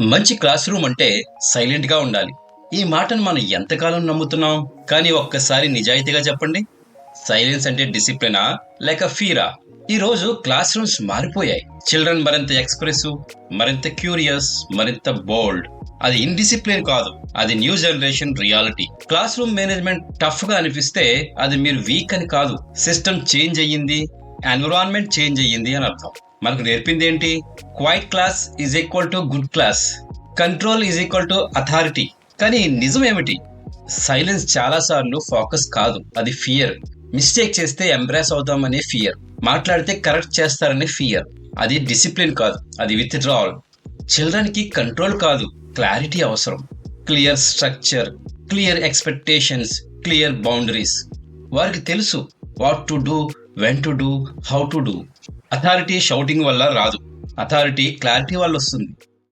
మంచి class room అంటే silent గా ఉండాలి. ఈ మాటను మనం ఎంతకాలం నమ్ముతున్నాం? కానీ ఒక్కసారి నిజాయితీగా చెప్పండి, సైలెన్స్ అంటే డిసిప్లినా లేక ఫీరా? ఈ రోజు క్లాస్ రూమ్స్ మారిపోయాయి. చిల్డ్రన్ మరింత ఎక్స్ప్రెసివ్, మరింత క్యూరియస్, మరింత బోల్డ్. అది ఇండిసిప్లిన్ కాదు, అది new generation reality. Classroom management tough గా అనిపిస్తే అది మీరు వీక్ అని కాదు, సిస్టమ్ చేంజ్ అయ్యింది, ఎన్విరాన్మెంట్ చేంజ్ అయ్యింది అని అర్థం. మనకు నేర్పింది ఏంటి? Quiet class is equal to good class, control is equal to authority. కానీ నిజం ఏమిటి? సైలెన్స్ చాలా సార్లు ఫోకస్ కాదు, అది ఫియర్. మిస్టేక్ చేస్తే ఎంబ్రాస్ అవుతామనే ఫియర్, మాట్లాడితే కరెక్ట్ చేస్తారనే ఫియర్. అది డిసిప్లిన్ కాదు, అది విత్డ్రావల్. చిల్డ్రన్ కి కంట్రోల్ కాదు, క్లారిటీ అవసరం. Clear structure, clear expectations, clear boundaries. వారికి తెలుసు what to do, when to do, how to do. Authority shouting వల్ల రాదు, అథారిటీ క్లారిటీ వల్ల వస్తుంది.